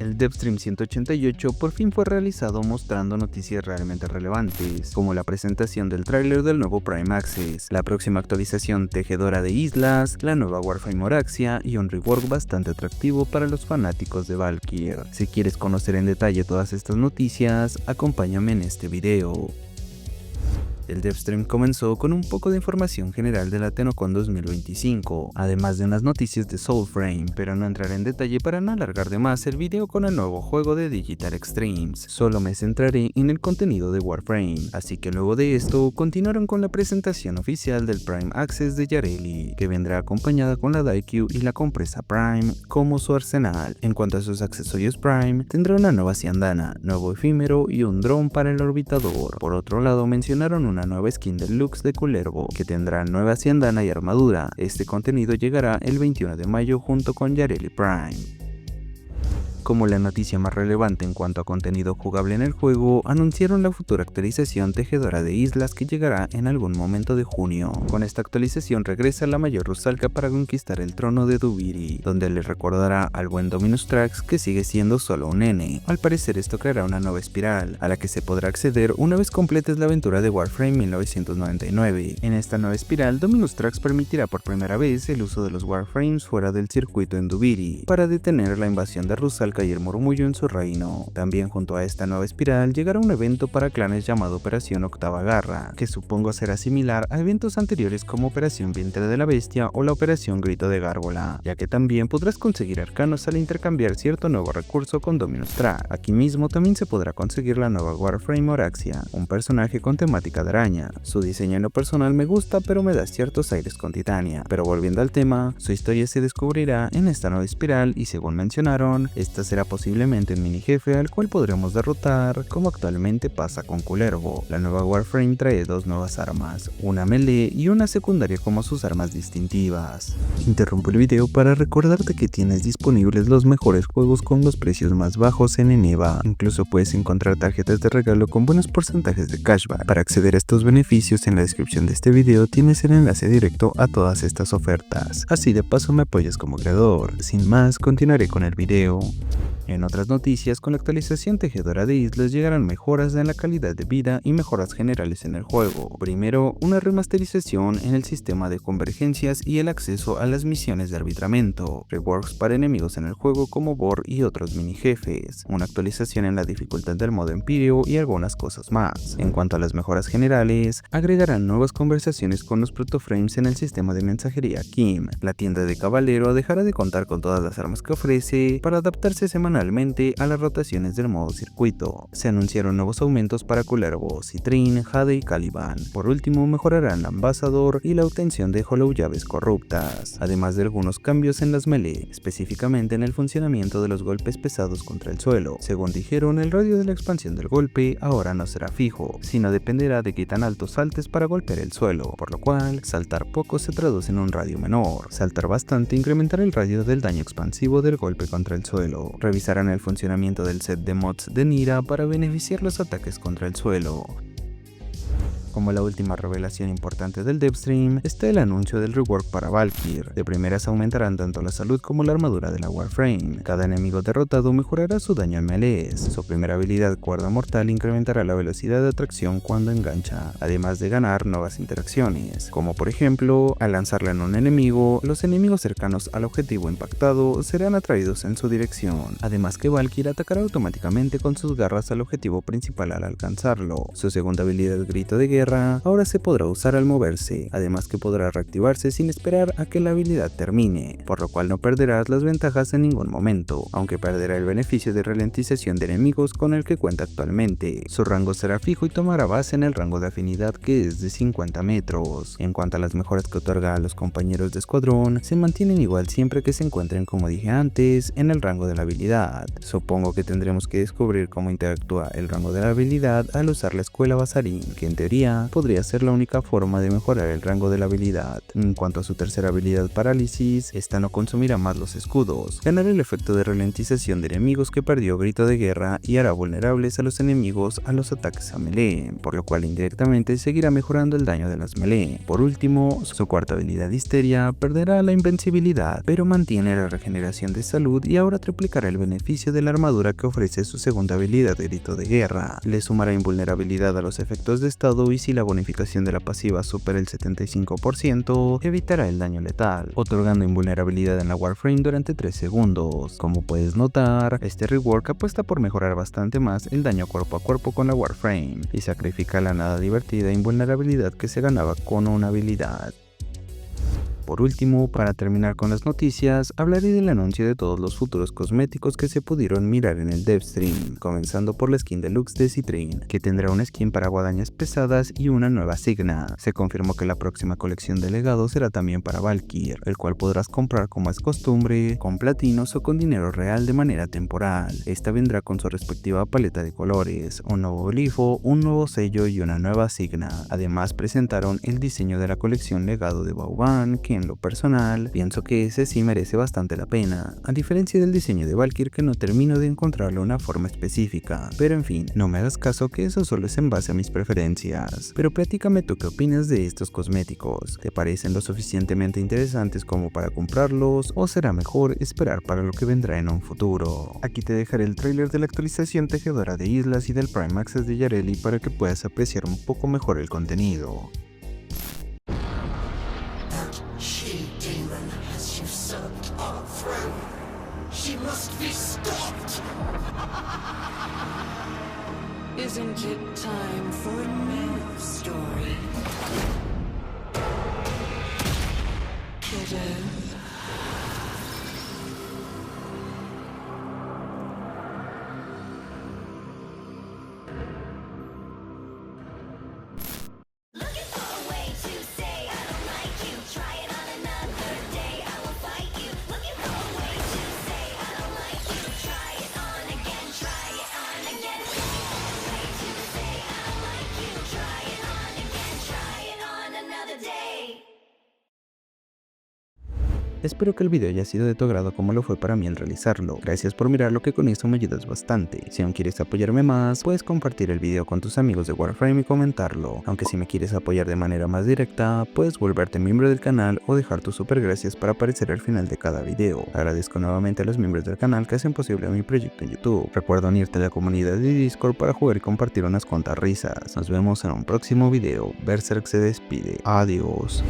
El Devstream 188 por fin fue realizado mostrando noticias realmente relevantes, como la presentación del tráiler del nuevo Prime Access, la próxima actualización tejedora de islas, la nueva Warframe Oraxia y un rework bastante atractivo para los fanáticos de Valkyr. Si quieres conocer en detalle todas estas noticias, acompáñame en este video. El Devstream comenzó con un poco de información general de la TennoCon 2025, además de unas noticias de Soulframe, pero no entraré en detalle para no alargar de más el video con el nuevo juego de Digital Extremes. Solo me centraré en el contenido de Warframe, así que luego de esto continuaron con la presentación oficial del Prime Access de Yareli, que vendrá acompañada con la Daikyu y la compresa Prime como su arsenal. En cuanto a sus accesorios Prime, tendrá una nueva Siandana, nuevo efímero y un dron para el orbitador. Por otro lado, mencionaron una nueva skin deluxe de Kullervo, que tendrá nueva Siandana y armadura. Este contenido llegará el 21 de mayo junto con Yareli Prime. Como la noticia más relevante en cuanto a contenido jugable en el juego, anunciaron la futura actualización tejedora de islas que llegará en algún momento de junio. Con esta actualización regresa la mayor Rusalka para conquistar el trono de Duviri, donde le recordará al buen Dominus Trax que sigue siendo solo un nene. Al parecer esto creará una nueva espiral, a la que se podrá acceder una vez completes la aventura de Warframe 1999. En esta nueva espiral, Dominus Trax permitirá por primera vez el uso de los Warframes fuera del circuito en Duviri, para detener la invasión de Rusalka y el murmullo en su reino. También junto a esta nueva espiral llegará un evento para clanes llamado Operación Octava Garra, que supongo será similar a eventos anteriores como Operación Vientre de la Bestia o la Operación Grito de Gárgola, ya que también podrás conseguir arcanos al intercambiar cierto nuevo recurso con Dominus Trax. Aquí mismo también se podrá conseguir la nueva Warframe Oraxia, un personaje con temática de araña. Su diseño en lo personal me gusta, pero me da ciertos aires con Titania. Pero volviendo al tema, su historia se descubrirá en esta nueva espiral y según mencionaron, esta será posiblemente un mini jefe al cual podremos derrotar, como actualmente pasa con Kullervo. La nueva Warframe trae dos nuevas armas, una melee y una secundaria como sus armas distintivas. Interrumpo el video para recordarte que tienes disponibles los mejores juegos con los precios más bajos en Eneba. Incluso puedes encontrar tarjetas de regalo con buenos porcentajes de cashback. Para acceder a estos beneficios, en la descripción de este video tienes el enlace directo a todas estas ofertas. Así de paso me apoyas como creador. Sin más, continuaré con el video. En otras noticias, con la actualización tejedora de islas llegarán mejoras en la calidad de vida y mejoras generales en el juego. Primero, una remasterización en el sistema de convergencias y el acceso a las misiones de arbitramiento, reworks para enemigos en el juego como Bor y otros mini jefes, una actualización en la dificultad del modo Empirio y algunas cosas más. En cuanto a las mejoras generales, agregarán nuevas conversaciones con los protoframes en el sistema de mensajería Kim. La tienda de Caballero dejará de contar con todas las armas que ofrece para adaptarse semanalmente a las rotaciones del modo circuito. Se anunciaron nuevos aumentos para Kullervo, Citrin, Jade y Caliban. Por último, mejorarán el Ambassador y la obtención de Hollow llaves corruptas, además de algunos cambios en las melee, específicamente en el funcionamiento de los golpes pesados contra el suelo. Según dijeron, el radio de la expansión del golpe ahora no será fijo, sino dependerá de qué tan alto saltes para golpear el suelo, por lo cual saltar poco se traduce en un radio menor. Saltar bastante incrementará el radio del daño expansivo del golpe contra el suelo. Revisarán el funcionamiento del set de mods de Nira para beneficiar los ataques contra el suelo. Como la última revelación importante del Devstream está el anuncio del rework para Valkyr. De primeras aumentarán tanto la salud como la armadura de la Warframe. Cada enemigo derrotado mejorará su daño en melees. Su primera habilidad, Cuerda Mortal, incrementará la velocidad de atracción cuando engancha, además de ganar nuevas interacciones, como por ejemplo, al lanzarla en un enemigo, los enemigos cercanos al objetivo impactado serán atraídos en su dirección. Además que Valkyr atacará automáticamente con sus garras al objetivo principal al alcanzarlo. Su segunda habilidad, Grito de Guerra, ahora se podrá usar al moverse, además que podrá reactivarse sin esperar a que la habilidad termine, por lo cual no perderás las ventajas en ningún momento, aunque perderá el beneficio de ralentización de enemigos con el que cuenta actualmente. Su rango será fijo y tomará base en el rango de afinidad, que es de 50 metros. En cuanto a las mejoras que otorga a los compañeros de escuadrón, se mantienen igual siempre que se encuentren, como dije antes, en el rango de la habilidad. Supongo que tendremos que descubrir cómo interactúa el rango de la habilidad al usar la escuela Basarín, que en teoría ella, podría ser la única forma de mejorar el rango de la habilidad. En cuanto a su tercera habilidad Parálisis, esta no consumirá más los escudos, ganará el efecto de ralentización de enemigos que perdió Grito de Guerra y hará vulnerables a los enemigos a los ataques a melee, por lo cual indirectamente seguirá mejorando el daño de las melee. Por último, su cuarta habilidad Histeria perderá la invencibilidad, pero mantiene la regeneración de salud y ahora triplicará el beneficio de la armadura que ofrece su segunda habilidad Grito de Guerra. Le sumará invulnerabilidad a los efectos de estado y si la bonificación de la pasiva supera el 75%, evitará el daño letal, otorgando invulnerabilidad en la Warframe durante 3 segundos. Como puedes notar, este rework apuesta por mejorar bastante más el daño cuerpo a cuerpo con la Warframe y sacrifica la nada divertida invulnerabilidad que se ganaba con una habilidad. Por último, para terminar con las noticias, hablaré del anuncio de todos los futuros cosméticos que se pudieron mirar en el devstream, comenzando por la skin deluxe de Citrin, que tendrá una skin para guadañas pesadas y una nueva Signa. Se confirmó que la próxima colección de legado será también para Valkyr, el cual podrás comprar como es costumbre, con platinos o con dinero real de manera temporal. Esta vendrá con su respectiva paleta de colores, un nuevo glifo, un nuevo sello y una nueva Signa. Además presentaron el diseño de la colección legado de Vauban, que en lo personal pienso que ese sí merece bastante la pena, a diferencia del diseño de Valkyr que no termino de encontrarle una forma específica, pero en fin, no me hagas caso que eso solo es en base a mis preferencias. Pero platícame tú qué opinas de estos cosméticos, ¿te parecen lo suficientemente interesantes como para comprarlos o será mejor esperar para lo que vendrá en un futuro? Aquí te dejaré el tráiler de la actualización tejedora de islas y del Prime Access de Yareli para que puedas apreciar un poco mejor el contenido. She-demon has usurped our throne. She must be stopped! Isn't it time for a new story? Kiddo. Espero que el video haya sido de tu agrado como lo fue para mí el realizarlo. Gracias por mirarlo, que con esto me ayudas bastante. Si aún quieres apoyarme más, puedes compartir el video con tus amigos de Warframe y comentarlo. Aunque si me quieres apoyar de manera más directa, puedes volverte miembro del canal o dejar tus super gracias para aparecer al final de cada video. Agradezco nuevamente a los miembros del canal que hacen posible mi proyecto en YouTube. Recuerda unirte a la comunidad de Discord para jugar y compartir unas cuantas risas. Nos vemos en un próximo video. Berserk se despide. Adiós.